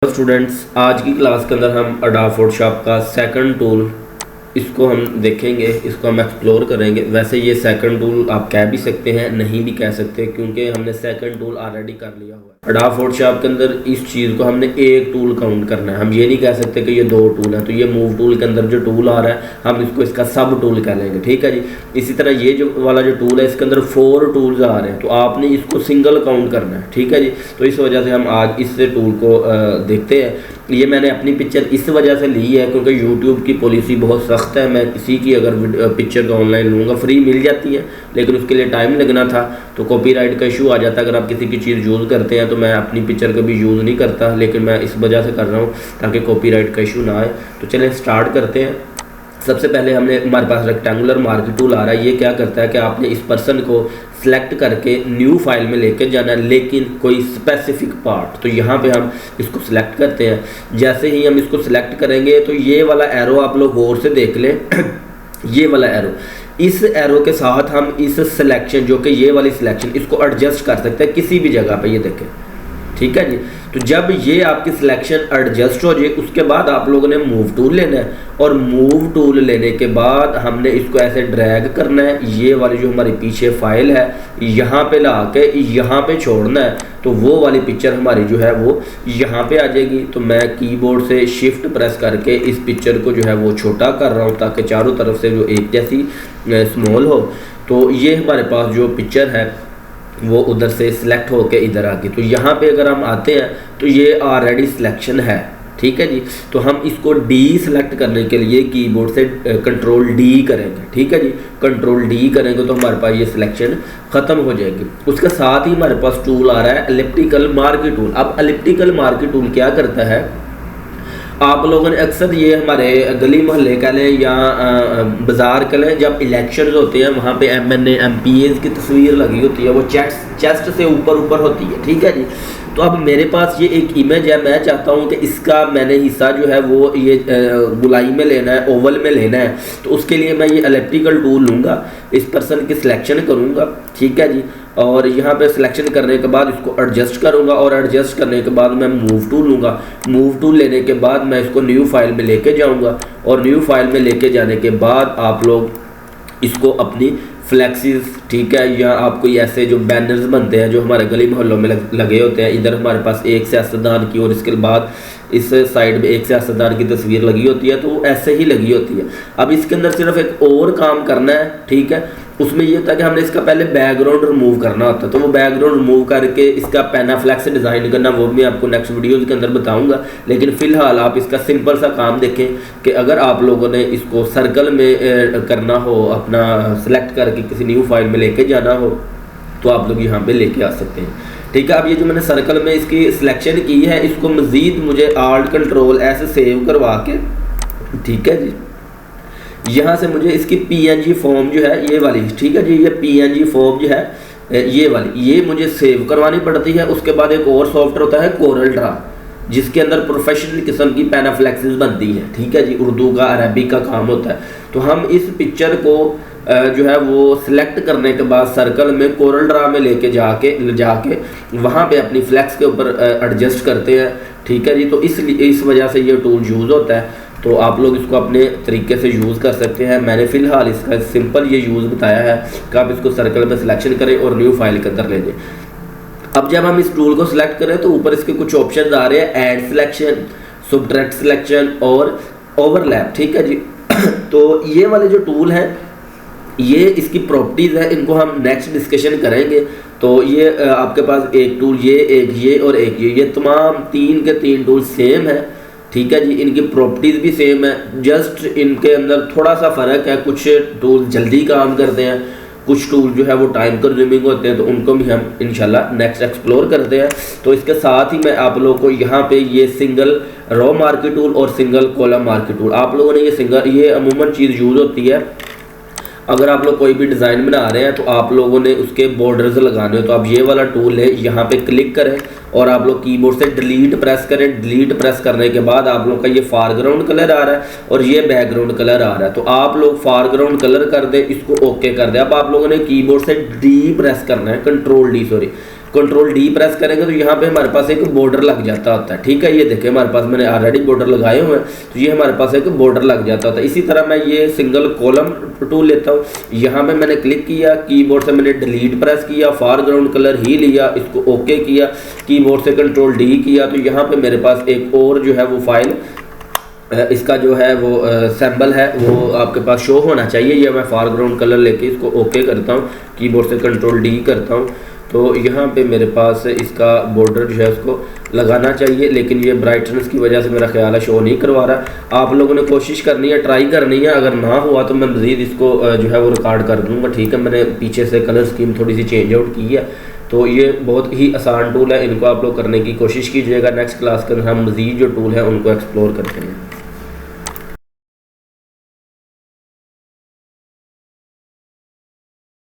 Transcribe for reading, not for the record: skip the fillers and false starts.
Students, आज की class के अंदर हम अडोब फोटोशॉप का सेकंड टूल इसको हम देखेंगे, इसको हम एक्सप्लोर करेंगे। वैसे ये सेकंड टूल आप कह भी सकते हैं, नहीं भी कह सकते, क्योंकि हमने सेकंड टूल ऑलरेडी कर लिया हुआ है। अडोब फोटोशॉप के अंदर इस चीज़ को हमने एक टूल काउंट करना है। हम ये नहीं कह सकते कि ये दो टूल है, तो ये मूव टूल के अंदर जो टूल आ रहा है हम इसका सब टूल कह लेंगे, ठीक है जी। इसी तरह ये जो वाला जो टूल है इसके अंदर 4 टूल्स आ रहे हैं, तो आपने इसको सिंगल काउंट करना है, ठीक है जी। तो इस वजह से हम आज इस टूल को देखते हैं। ये मैंने अपनी पिक्चर इस वजह से ली है क्योंकि YouTube की पॉलिसी बहुत सख्त है। मैं किसी की अगर पिक्चर को ऑनलाइन लूँगा फ्री मिल जाती है, लेकिन उसके लिए टाइम लगना था, तो कॉपीराइट का इशू आ जाता है। अगर आप किसी की चीज़ यूज़ करते हैं तो मैं अपनी पिक्चर कभी यूज़ नहीं करता, लेकिन मैं इस वजह से कर रहा हूँ ताकि कॉपीराइट का इशू ना आए। तो चलें स्टार्ट करते हैं। सबसे पहले हमारे पास रेक्टेंगुलर मार्क टूल आ रहा है। ये क्या करता है कि आपने इस पर्सन को सिलेक्ट करके न्यू फाइल में लेके जाना है, लेकिन कोई स्पेसिफिक पार्ट। तो यहाँ पे हम इसको सिलेक्ट करते हैं। जैसे ही हम इसको सिलेक्ट करेंगे तो ये वाला एरो आप लोग गौर से देख लें ये वाला एरो, इस एरो के साथ हम इस सिलेक्शन जो कि ये वाली सिलेक्शन, इसको एडजस्ट कर सकते हैं किसी भी जगह पे। ये देखें, ठीक है जी। तो जब ये आपकी सिलेक्शन एडजस्ट हो जाए उसके बाद आप लोगों ने मूव टूल लेना है, और मूव टूल लेने के बाद हमने इसको ऐसे ड्रैग करना है। ये वाली जो हमारी पीछे फाइल है यहाँ पे ला के यहाँ पे छोड़ना है, तो वो वाली पिक्चर हमारी जो है वो यहाँ पे आ जाएगी। तो मैं कीबोर्ड से शिफ्ट प्रेस करके इस पिक्चर को जो है वो छोटा कर रहा हूँ ताकि चारों तरफ से जो एक जैसी स्मॉल हो। तो ये हमारे पास जो पिक्चर है वो उधर से सिलेक्ट होके इधर आ गई। तो यहाँ पे अगर हम आते हैं तो ये ऑलरेडी सिलेक्शन है, ठीक है जी। तो हम इसको डी सेलेक्ट करने के लिए कीबोर्ड से कंट्रोल डी करेंगे, ठीक है जी। कंट्रोल डी करेंगे तो हमारे पास ये सिलेक्शन ख़त्म हो जाएगी। उसके साथ ही हमारे पास टूल आ रहा है एलिप्टिकल मार्क टूल। अब एलिप्टिकल मार्क टूल क्या करता है, आप लोगों ने अक्सर ये हमारे गली मोहल्ले कह लें या बाज़ार कह लें, जब इलेक्शन होते हैं वहाँ पे MNA MPAs की तस्वीर लगी होती है, वो चेस्ट से ऊपर होती है, ठीक है जी। तो अब मेरे पास ये एक इमेज है, मैं चाहता हूँ कि इसका मैंने हिस्सा जो है वो ये गुलाई में लेना है, ओवल में लेना है। तो उसके लिए मैं ये एलिप्टिकल टूल लूँगा, इस पर्सन की सिलेक्शन करूँगा, ठीक है जी। और यहाँ पे सिलेक्शन करने के बाद इसको एडजस्ट करूँगा, और एडजस्ट करने के बाद मैं मूव टूल लूँगा। मूव टूल लेने के बाद मैं इसको न्यू फाइल में लेके जाऊँगा, और न्यू फाइल में लेके जाने के बाद आप लोग इसको अपनी फ्लैक्सीज, ठीक है, या आप कोई ऐसे जो बैनर्स बनते हैं जो हमारे गली मोहल्लों में लगे होते हैं, इधर हमारे पास एक सियासतदान की और इसके बाद इस साइड में एक सियासतदान की तस्वीर लगी होती है, तो वो ऐसे ही लगी होती है। अब इसके अंदर सिर्फ एक और काम करना है, ठीक है। उसमें ये था कि हमने इसका पहले बैकग्राउंड रिमूव करना होता है, तो वो बैकग्राउंड रिमूव करके इसका पैनाफ्लेक्स डिज़ाइन करना, वो मैं आपको नेक्स्ट वीडियोज़ के अंदर बताऊंगा। लेकिन फ़िलहाल आप इसका सिंपल सा काम देखें कि अगर आप लोगों ने इसको सर्कल में करना हो, अपना सेलेक्ट करके किसी न्यू फाइल में लेके जाना हो, तो आप लोग यहाँ पे लेके आ सकते हैं, ठीक है। अब ये जो मैंने सर्कल में इसकी सिलेक्शन की है, इसको मज़ीद मुझे Alt Ctrl S सेव करवा के, ठीक है जी, यहाँ से मुझे इसकी PNG फॉर्म जो है ये वाली, ठीक है जी, ये PNG फॉर्म जो है ये वाली, ये मुझे सेव करवानी पड़ती है। उसके बाद एक और सॉफ्टवेयर होता है कोरल ड्रा, जिसके अंदर प्रोफेशनल किस्म की पैनाफ्लेक्सिस बनती है, ठीक है जी, उर्दू का अरबिक का काम होता है। तो हम इस पिक्चर को जो है वो सिलेक्ट करने के बाद सर्कल में कोरल ड्रा में लेके जाके वहाँ पे अपनी फ्लैक्स के ऊपर एडजस्ट करते हैं, ठीक है जी। तो इस वजह से ये टूल यूज़ होता है। तो आप लोग इसको अपने तरीके से यूज़ कर सकते हैं। मैंने फ़िलहाल इसका सिंपल ये यूज़ बताया है कि आप इसको सर्कल में सिलेक्शन करें और न्यू फाइल के अंदर ले जाएं। अब जब हम इस टूल को सिलेक्ट करें तो ऊपर इसके कुछ ऑप्शन आ रहे हैं, ऐड सिलेक्शन, सब्ट्रैक्ट सिलेक्शन और ओवरलैप, ठीक है जी। तो ये वाले जो टूल हैं, ये इसकी प्रॉपर्टीज़ है, इनको हम नेक्स्ट डिस्कशन करेंगे। तो ये आपके पास एक टूल ये और एक ये तमाम 3 के 3 टूल सेम है, ठीक है जी। इनकी प्रॉपर्टीज़ भी सेम है, जस्ट इनके अंदर थोड़ा सा फ़र्क है। कुछ टूल जल्दी काम करते हैं, कुछ टूल जो है वो टाइम कंज्यूमिंग होते हैं, तो उनको भी हम इंशाल्लाह नेक्स्ट एक्सप्लोर करते हैं। तो इसके साथ ही मैं आप लोगों को यहाँ पे ये सिंगल रो मार्क टूल और सिंगल कॉलम मार्क टूल, आप लोगों ने ये अमूमन चीज़ यूज़ होती है अगर आप लोग कोई भी डिज़ाइन बना रहे हैं तो आप लोगों ने उसके बॉर्डर्स लगाने हो, तो आप ये वाला टूल है, यहाँ पे क्लिक करें और आप लोग कीबोर्ड से डिलीट प्रेस करें। डिलीट प्रेस करने के बाद आप लोग का ये फारग्राउंड कलर आ रहा है और ये बैकग्राउंड कलर आ रहा है, तो आप लोग फारग्राउंड कलर कर दें, इसको ओके कर दें। अब आप लोगों ने कीबोर्ड से डी प्रेस करना है, control D sorry, control D press करेंगे तो यहाँ पे हमारे पास एक बॉर्डर लग जाता होता है। ठीक है, ये देखिए हमारे पास मैंने ऑलरेडी बॉर्डर लगाए हुए हैं, तो ये हमारे पास एक बॉर्डर लग जाता होता है। इसी तरह मैं ये सिंगल कॉलम टूल लेता हूँ, यहाँ पे मैंने क्लिक किया, कीबोर्ड से मैंने डिलीट प्रेस किया, फॉरग्राउंड कलर ही लिया, इसको ओके किया, कीबोर्ड से कंट्रोल डी किया, तो यहाँ पे मेरे पास एक और जो है वो फाइल इसका जो है वो सैम्बल है वो आपके पास शो होना चाहिए। ये मैं फॉरग्राउंड कलर लेके इसको ओके करता हूँ, कीबोर्ड से कंट्रोल डी करता हूँ, तो यहाँ पे मेरे पास इसका बॉर्डर जो है उसको लगाना चाहिए, लेकिन ये ब्राइटनेस की वजह से मेरा ख्याल है शो नहीं करवा रहा। आप लोगों ने कोशिश करनी है, ट्राई करनी है, अगर ना हुआ तो मैं मज़ीद इसको जो है वो रिकॉर्ड कर दूँगा। ठीक है, मैंने पीछे से कलर स्कीम थोड़ी सी चेंज आउट की है, तो ये बहुत ही आसान टूल है, इनको आप लोग करने की कोशिश कीजिएगा। नेक्स्ट क्लास के अंदर हम मज़ीद जो टूल है उनको एक्सप्लोर करते हैं।